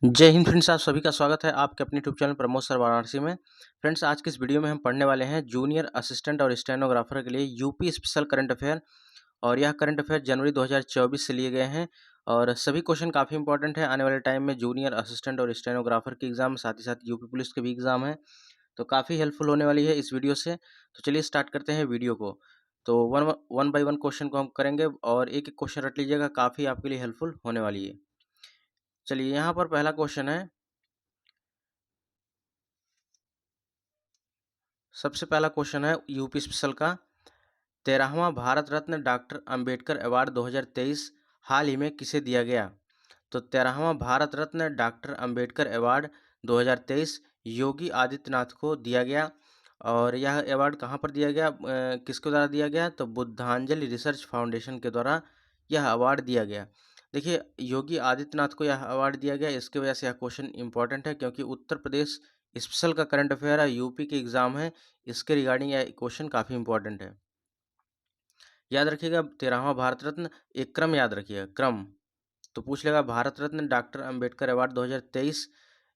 जय हिंद फ्रेंड्स, आप सभी का स्वागत है आपके अपने YouTube channel Pramod sir Varanasi में। फ्रेंड्स, आज के इस वीडियो में हम पढ़ने वाले हैं जूनियर असिस्टेंट और स्टेनोग्राफर के लिए यूपी स्पेशल करंट अफेयर। और यह करंट अफेयर जनवरी 2024 से लिए गए हैं और सभी क्वेश्चन काफ़ी इंपॉर्टेंट है। आने वाले टाइम में जूनियर असिस्टेंट और स्टेनोग्राफर की एग्जाम, साथ ही साथ यूपी पुलिस के भी एग्जाम है, तो काफ़ी हेल्पफुल होने वाली है इस वीडियो से। तो चलिए स्टार्ट करते हैं वीडियो को। तो one one by one question को हम करेंगे और एक एक क्वेश्चन रट लीजिएगा, काफ़ी आपके लिए हेल्पफुल होने वाली है। चलिए यहाँ पर पहला क्वेश्चन है, सबसे पहला क्वेश्चन है यूपी स्पेशल का। 13वां भारत रत्न डॉक्टर अंबेडकर अवार्ड 2023 हाल ही में किसे दिया गया? तो 13वां भारत रत्न डॉक्टर अंबेडकर अवार्ड 2023 योगी आदित्यनाथ को दिया गया। और यह अवार्ड कहाँ पर दिया गया, किसके द्वारा दिया गया? तो बुद्धांजलि रिसर्च फाउंडेशन के द्वारा यह अवार्ड दिया गया। देखिए, योगी आदित्यनाथ को यह अवार्ड दिया गया, इसके वजह से यह क्वेश्चन इंपॉर्टेंट है क्योंकि उत्तर प्रदेश स्पेशल का करंट अफेयर है, यूपी के एग्जाम है, इसके रिगार्डिंग यह क्वेश्चन काफ़ी इंपॉर्टेंट है। याद रखिएगा 13वां भारत रत्न, एक क्रम याद रखिएगा, क्रम। तो पूछ लेगा भारत रत्न डॉक्टर अंबेडकर अवार्ड 2023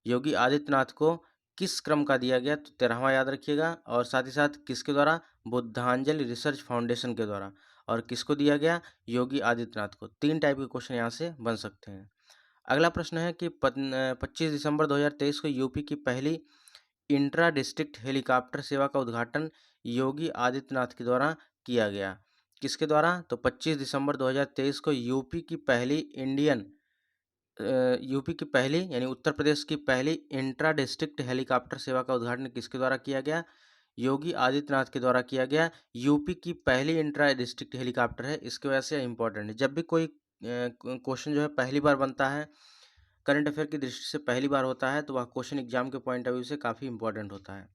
योगी आदित्यनाथ को किस क्रम का दिया गया? तो 13वां याद रखिएगा। और साथ ही साथ किसके द्वारा? बुद्धांजलि रिसर्च फाउंडेशन के द्वारा। और किसको दिया गया? योगी आदित्यनाथ को। तीन टाइप के क्वेश्चन यहाँ से बन सकते हैं। अगला प्रश्न है कि 25 दिसंबर 2023 को यूपी की पहली इंट्रा डिस्ट्रिक्ट हेलीकॉप्टर सेवा का उद्घाटन योगी आदित्यनाथ के द्वारा किया गया। किसके द्वारा? तो 25 दिसंबर 2023 को यूपी की पहली यानी उत्तर प्रदेश की पहली इंट्रा डिस्ट्रिक्ट हेलीकॉप्टर सेवा का उद्घाटन किसके द्वारा किया गया? योगी आदित्यनाथ के द्वारा किया गया। यूपी की पहली इंट्रा डिस्ट्रिक्ट हेलीकॉप्टर है, इसकी वजह से इंपॉर्टेंट है। जब भी कोई क्वेश्चन जो है पहली बार बनता है, करंट अफेयर की दृष्टि से पहली बार होता है, तो वह क्वेश्चन एग्जाम के पॉइंट ऑफ व्यू से काफ़ी इंपॉर्टेंट होता है।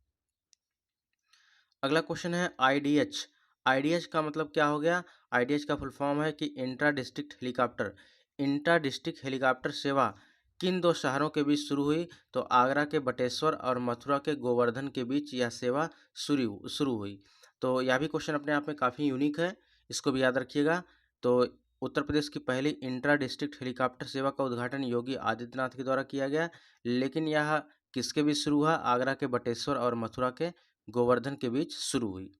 अगला क्वेश्चन है आईडीएच। आईडीएच का मतलब क्या हो गया? आईडीएच का फुल फॉर्म है कि intra district helicopter. Intra district helicopter सेवा किन दो शहरों के बीच शुरू हुई? तो आगरा के बटेश्वर और मथुरा के गोवर्धन के बीच यह सेवा शुरू हुई। तो यह भी क्वेश्चन अपने आप में काफ़ी यूनिक है, इसको भी याद रखिएगा। तो उत्तर प्रदेश की पहली इंट्रा डिस्ट्रिक्ट हेलीकॉप्टर सेवा का उद्घाटन योगी आदित्यनाथ के द्वारा किया गया, लेकिन यह किसके बीच शुरू हुआ? आगरा के बटेश्वर और मथुरा के गोवर्धन के बीच शुरू हुई।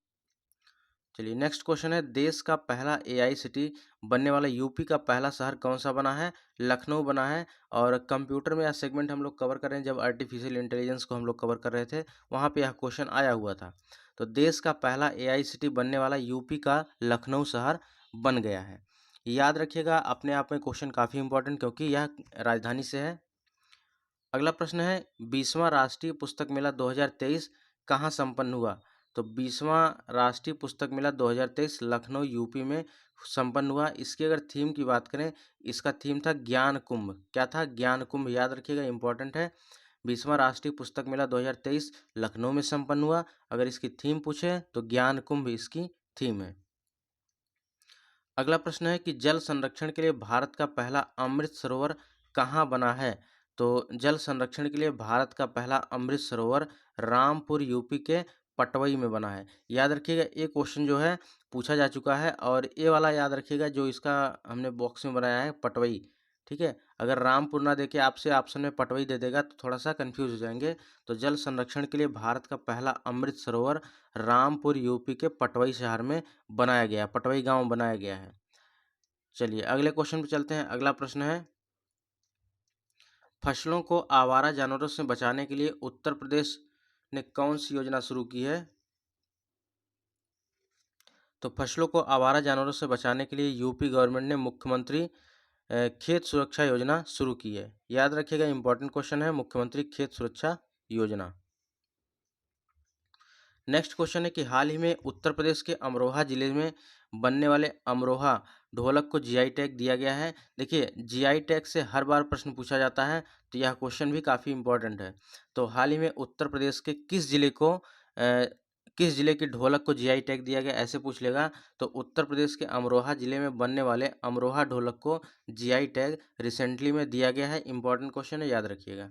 चलिए नेक्स्ट क्वेश्चन है, देश का पहला एआई सिटी बनने वाला यूपी का पहला शहर कौन सा बना है? लखनऊ बना है। और कंप्यूटर में यह सेगमेंट हम लोग कवर कर रहे हैं, जब आर्टिफिशियल इंटेलिजेंस को हम लोग कवर कर रहे थे वहाँ पे यह क्वेश्चन आया हुआ था। तो देश का पहला एआई सिटी बनने वाला यूपी का लखनऊ शहर बन गया है। याद रखिएगा, अपने आप में क्वेश्चन काफ़ी इंपॉर्टेंट क्योंकि यह राजधानी से है। अगला प्रश्न है, 20वां राष्ट्रीय पुस्तक मेला 2023 कहाँ संपन्न हुआ? तो 20वां राष्ट्रीय पुस्तक मेला 2023 लखनऊ यूपी में संपन्न हुआ। इसकी अगर थीम की बात करें, इसका थीम था ज्ञान कुंभ। क्या था? ज्ञान कुंभ। याद रखिएगा, इंपॉर्टेंट है। 20वां राष्ट्रीय पुस्तक मेला 2023 लखनऊ में संपन्न हुआ। अगर इसकी थीम पूछे तो ज्ञान कुंभ इसकी थीम है। अगला प्रश्न है कि जल संरक्षण के लिए भारत का पहला अमृत सरोवर कहाँ बना है? तो जल संरक्षण के लिए भारत का पहला अमृत सरोवर रामपुर यूपी के पटवई में बना है। याद रखिएगा, ये क्वेश्चन जो है पूछा जा चुका है और ये वाला याद रखिएगा जो इसका हमने बॉक्स में बनाया है, पटवई। ठीक है, अगर रामपुर ना देके आपसे ऑप्शन में पटवई दे देगा तो थोड़ा सा कंफ्यूज हो जाएंगे। तो जल संरक्षण के लिए भारत का पहला अमृत सरोवर रामपुर यूपी के पटवई शहर में बनाया गया, पटवई गांव में बनाया गया है। चलिए अगले क्वेश्चन पे चलते हैं। अगला प्रश्न है, फसलों को आवारा जानवरों से बचाने के लिए उत्तर प्रदेश ने कौन सी योजना शुरू की है? तो फसलों को आवारा जानवरों से बचाने के लिए यूपी गवर्नमेंट ने मुख्यमंत्री खेत सुरक्षा योजना शुरू की है। याद रखिएगा, इंपॉर्टेंट क्वेश्चन है, मुख्यमंत्री खेत सुरक्षा योजना। नेक्स्ट क्वेश्चन है कि हाल ही में उत्तर प्रदेश के अमरोहा जिले में बनने वाले अमरोहा ढोलक को जीआई टैग दिया गया है। देखिए, जीआई टैग से हर बार प्रश्न पूछा जाता है, तो यह क्वेश्चन भी काफ़ी इंपॉर्टेंट है। तो हाल ही में उत्तर प्रदेश के किस जिले की ढोलक को जीआई टैग दिया गया, ऐसे पूछ लेगा। तो उत्तर प्रदेश के अमरोहा जिले में बनने वाले अमरोहा ढोलक को जीआई टैग रिसेंटली में दिया गया है। इंपॉर्टेंट क्वेश्चन है, याद रखिएगा।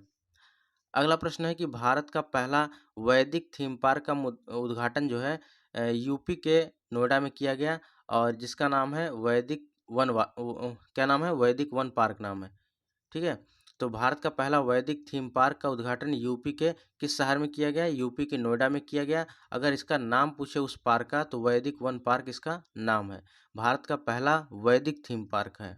अगला प्रश्न है कि भारत का पहला वैदिक थीम पार्क का उद्घाटन जो है यूपी के नोएडा में किया गया और जिसका नाम है वैदिक क्या नाम है? वैदिक वन पार्क नाम है। ठीक है, तो भारत का पहला वैदिक थीम पार्क का उद्घाटन यूपी के किस शहर में किया गया? यूपी के नोएडा में किया गया। अगर इसका नाम पूछे उस पार्क का तो वैदिक वन पार्क इसका नाम है। भारत का पहला वैदिक थीम पार्क है।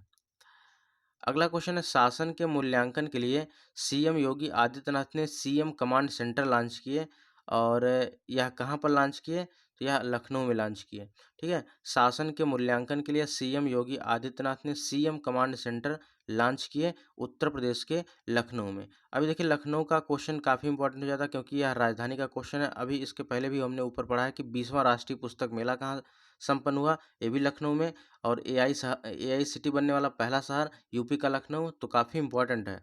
अगला क्वेश्चन है, शासन के मूल्यांकन के लिए सीएम योगी आदित्यनाथ ने सीएम कमांड सेंटर लॉन्च किए और यह कहाँ पर लॉन्च किए? तो यह लखनऊ में लॉन्च किए। ठीक है, शासन के मूल्यांकन के लिए सीएम योगी आदित्यनाथ ने सीएम कमांड सेंटर लॉन्च किए उत्तर प्रदेश के लखनऊ में। अभी देखिए लखनऊ का क्वेश्चन काफ़ी इंपॉर्टेंट हो जाता है क्योंकि यह राजधानी का क्वेश्चन है। अभी इसके पहले भी हमने ऊपर पढ़ा है कि 20वां राष्ट्रीय पुस्तक मेला कहाँ संपन्न हुआ, ये भी लखनऊ में। और एआई सिटी बनने वाला पहला शहर यूपी का लखनऊ, तो काफ़ी इंपॉर्टेंट है।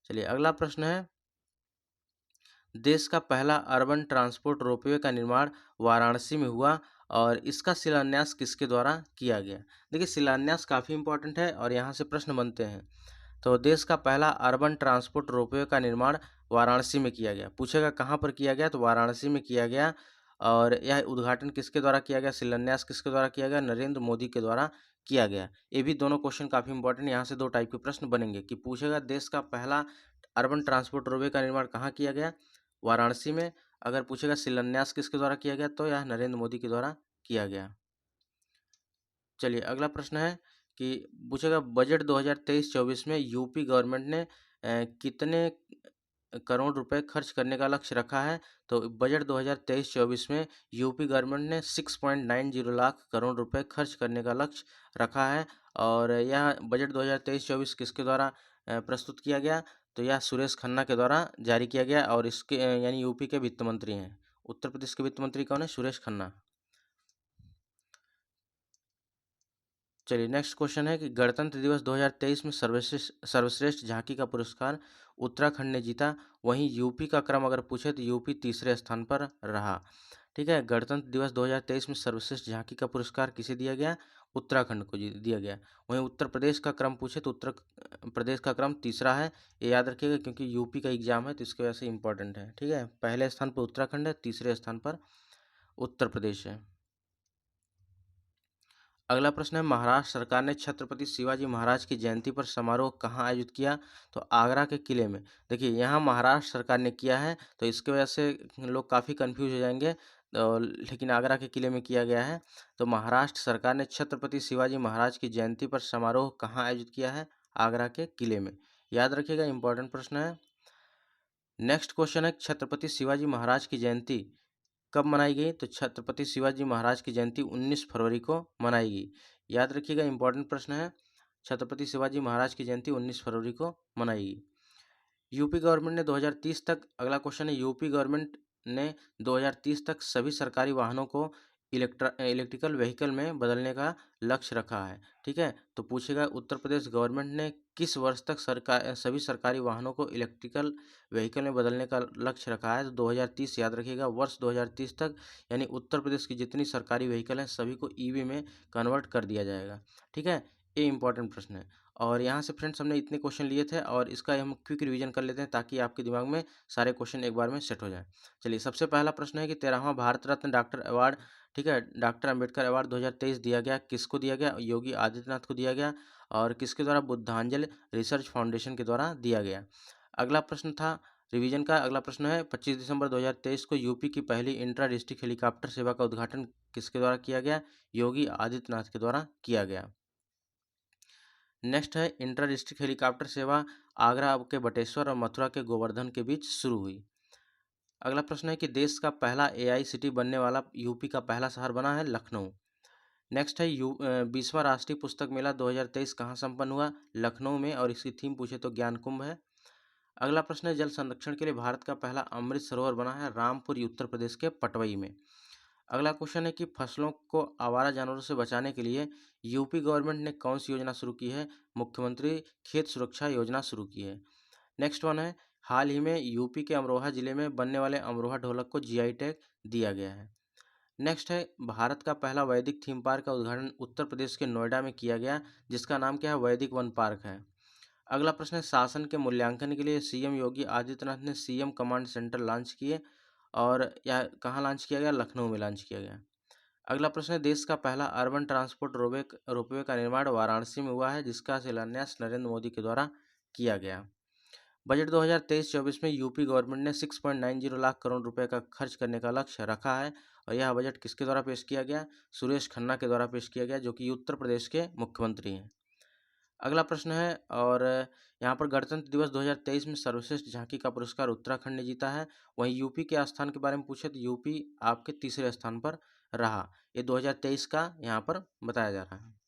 चलिए अगला प्रश्न है, देश का पहला अर्बन ट्रांसपोर्ट रोपवे का निर्माण वाराणसी में हुआ और इसका शिलान्यास किसके द्वारा किया गया? देखिए शिलान्यास काफ़ी इंपॉर्टेंट है और यहाँ से प्रश्न बनते हैं। तो देश का पहला अर्बन ट्रांसपोर्ट रोपवे का निर्माण वाराणसी में किया गया। पूछेगा कहाँ पर किया गया, तो वाराणसी में किया गया। और यह उद्घाटन किसके द्वारा किया गया, शिलान्यास किसके द्वारा किया गया? नरेंद्र मोदी के द्वारा किया गया। ये भी दोनों क्वेश्चन काफ़ी इंपॉर्टेंट, यहाँ से दो टाइप के प्रश्न बनेंगे कि पूछेगा देश का पहला अर्बन ट्रांसपोर्ट रोपवे का निर्माण कहाँ किया गया? वाराणसी में। अगर पूछेगा शिलान्यास किसके द्वारा किया गया, तो यह नरेंद्र मोदी के द्वारा किया गया। चलिए अगला प्रश्न है कि पूछेगा बजट 2023-24 में यूपी गवर्नमेंट ने कितने करोड़ रुपए खर्च करने का लक्ष्य रखा है? तो बजट 2023-24 में यूपी गवर्नमेंट ने 6.90 लाख करोड़ रुपए खर्च करने का लक्ष्य रखा है। और यह बजट 2023-24 किसके द्वारा प्रस्तुत किया गया? तो यह सुरेश खन्ना के द्वारा जारी किया गया और इसके यानी यूपी के वित्त मंत्री हैं। उत्तर प्रदेश के वित्त मंत्री कौन है? सुरेश खन्ना। चलिए नेक्स्ट क्वेश्चन है कि गणतंत्र दिवस 2023 में सर्वश्रेष्ठ झांकी का पुरस्कार उत्तराखंड ने जीता, वहीं यूपी का क्रम अगर पूछे तो यूपी तीसरे स्थान पर रहा। ठीक है, गणतंत्र दिवस 2023 में सर्वश्रेष्ठ झांकी का पुरस्कार किसे दिया गया? उत्तराखंड को दिया गया। वहीं उत्तर प्रदेश का क्रम पूछे तो उत्तर प्रदेश का क्रम तीसरा है। ये याद रखिएगा क्योंकि यूपी का एग्जाम है तो इसकी वजह से इंपॉर्टेंट है। ठीक है, पहले स्थान पर उत्तराखंड है, तीसरे स्थान पर उत्तर प्रदेश है। अगला प्रश्न है, महाराष्ट्र सरकार ने छत्रपति शिवाजी महाराज की जयंती पर समारोह कहाँ आयोजित किया? तो आगरा के किले में। देखिए यहाँ महाराष्ट्र सरकार ने किया है तो इसकी वजह से लोग काफ़ी कंफ्यूज हो जाएंगे, लेकिन आगरा के किले में किया गया है। तो महाराष्ट्र सरकार ने छत्रपति शिवाजी महाराज की जयंती पर समारोह कहाँ आयोजित किया है? आगरा के किले में। याद रखिएगा, इंपॉर्टेंट प्रश्न है। नेक्स्ट क्वेश्चन है, छत्रपति शिवाजी महाराज की जयंती कब मनाई गई? तो छत्रपति शिवाजी महाराज की जयंती 19 फरवरी को मनाई गई। याद रखिएगा, इंपॉर्टेंट प्रश्न है। छत्रपति शिवाजी महाराज की जयंती 19 फरवरी को मनाई गई। यूपी गवर्नमेंट ने 2030 तक, अगला क्वेश्चन है, यूपी गवर्नमेंट ने 2030 तक सभी सरकारी वाहनों को इलेक्ट्रिकल व्हीकल में बदलने का लक्ष्य रखा है। ठीक है, तो पूछेगा उत्तर प्रदेश गवर्नमेंट ने किस वर्ष तक सभी सरकारी वाहनों को इलेक्ट्रिकल व्हीकल में बदलने का लक्ष्य रखा है? तो 2030 याद रखिएगा, वर्ष 2030 तक यानी उत्तर प्रदेश की जितनी सरकारी व्हीकल हैं सभी को ईवी में कन्वर्ट कर दिया जाएगा। ठीक है, ये इंपॉर्टेंट प्रश्न है। और यहाँ से फ्रेंड्स हमने इतने क्वेश्चन लिए थे और इसका हम क्विक रिवीजन कर लेते हैं ताकि आपके दिमाग में सारे क्वेश्चन एक बार में सेट हो जाए। चलिए सबसे पहला प्रश्न है कि 13वां भारत रत्न डॉक्टर अवार्ड, ठीक है, डॉक्टर अंबेडकर अवार्ड 2023 दिया गया, किसको दिया गया? योगी आदित्यनाथ को दिया गया। और किसके द्वारा? बुद्धांजलि रिसर्च फाउंडेशन के द्वारा दिया गया। अगला प्रश्न था रिवीजन का, अगला प्रश्न है 25 दिसंबर 2023 को यूपी की पहली इंट्रा डिस्ट्रिक्ट हेलीकॉप्टर सेवा का उद्घाटन किसके द्वारा किया गया? योगी आदित्यनाथ के द्वारा किया गया। नेक्स्ट है, इंट्रा डिस्ट्रिक्ट हेलीकॉप्टर सेवा आगरा के बटेश्वर और मथुरा के गोवर्धन के बीच शुरू हुई। अगला प्रश्न है कि देश का पहला एआई सिटी बनने वाला यूपी का पहला शहर बना है लखनऊ। नेक्स्ट है 20वां राष्ट्रीय पुस्तक मेला 2023 कहाँ संपन्न हुआ? लखनऊ में, और इसकी थीम पूछे तो ज्ञान कुंभ है। अगला प्रश्न है, जल संरक्षण के लिए भारत का पहला अमृत सरोवर बना है रामपुर उत्तर प्रदेश के पटवई में। अगला क्वेश्चन है कि फसलों को आवारा जानवरों से बचाने के लिए यूपी गवर्नमेंट ने कौन सी योजना शुरू की है? मुख्यमंत्री खेत सुरक्षा योजना शुरू की है। नेक्स्ट वन है, हाल ही में यूपी के अमरोहा जिले में बनने वाले अमरोहा ढोलक को जीआई टैग दिया गया है। नेक्स्ट है, भारत का पहला वैदिक थीम पार्क का उद्घाटन उत्तर प्रदेश के नोएडा में किया गया, जिसका नाम क्या है? वैदिक वन पार्क है। अगला प्रश्न है, शासन के मूल्यांकन के लिए सीएम योगी आदित्यनाथ ने सीएम कमांड सेंटर लॉन्च किए और यह कहाँ लॉन्च किया गया? लखनऊ में लॉन्च किया गया। अगला प्रश्न है, देश का पहला अर्बन ट्रांसपोर्ट रोपवे का निर्माण वाराणसी में हुआ है, जिसका शिलान्यास नरेंद्र मोदी के द्वारा किया गया। बजट 2023-24 में यूपी गवर्नमेंट ने 6.90 लाख करोड़ रुपए का खर्च करने का लक्ष्य रखा है और यह बजट किसके द्वारा पेश किया गया? सुरेश खन्ना के द्वारा पेश किया गया, जो कि उत्तर प्रदेश के मुख्यमंत्री हैं। अगला प्रश्न है और यहाँ पर गणतंत्र दिवस 2023 में सर्वश्रेष्ठ झांकी का पुरस्कार उत्तराखंड ने जीता है। वहीं यूपी के स्थान के बारे में पूछे तो यूपी आपके तीसरे स्थान पर रहा। ये 2023 का यहाँ पर बताया जा रहा है।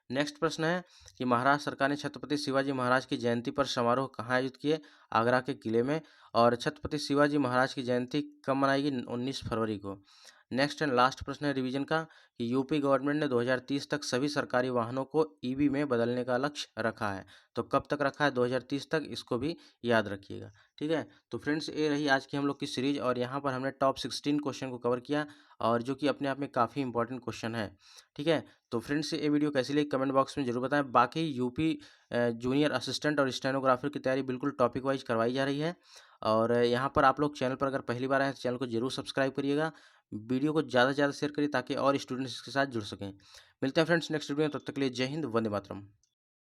नेक्स्ट प्रश्न है कि महाराष्ट्र सरकार ने छत्रपति शिवाजी महाराज की जयंती पर समारोह कहाँ आयोजित किए? आगरा के किले में। और छत्रपति शिवाजी महाराज की जयंती कब मनाएगी? 19 फरवरी को। नेक्स्ट एंड लास्ट प्रश्न है रिवीजन का कि यूपी गवर्नमेंट ने 2030 तक सभी सरकारी वाहनों को ईवी में बदलने का लक्ष्य रखा है। तो कब तक रखा है? 2030 तक, इसको भी याद रखिएगा। ठीक है, तो फ्रेंड्स ये रही आज की हम लोग की सीरीज और यहाँ पर हमने टॉप 16 क्वेश्चन को कवर किया और जो कि अपने आप में काफ़ी इंपॉर्टेंट क्वेश्चन है। ठीक है, तो फ्रेंड्स ये वीडियो कैसी लगी कमेंट बॉक्स में जरूर बताएं। बाकी यूपी जूनियर असिस्टेंट और स्टेनोग्राफर की तैयारी बिल्कुल टॉपिक वाइज करवाई जा रही है और यहाँ पर आप लोग चैनल पर अगर पहली बार आए तो चैनल को जरूर सब्सक्राइब करिएगा। वीडियो को ज़्यादा से ज़्यादा शेयर करिए ताकि और स्टूडेंट्स इसके साथ जुड़ सकें। मिलते हैं फ्रेंड्स नेक्स्ट वीडियो में, तब तक के लिए जय हिंद, वंदे मातरम।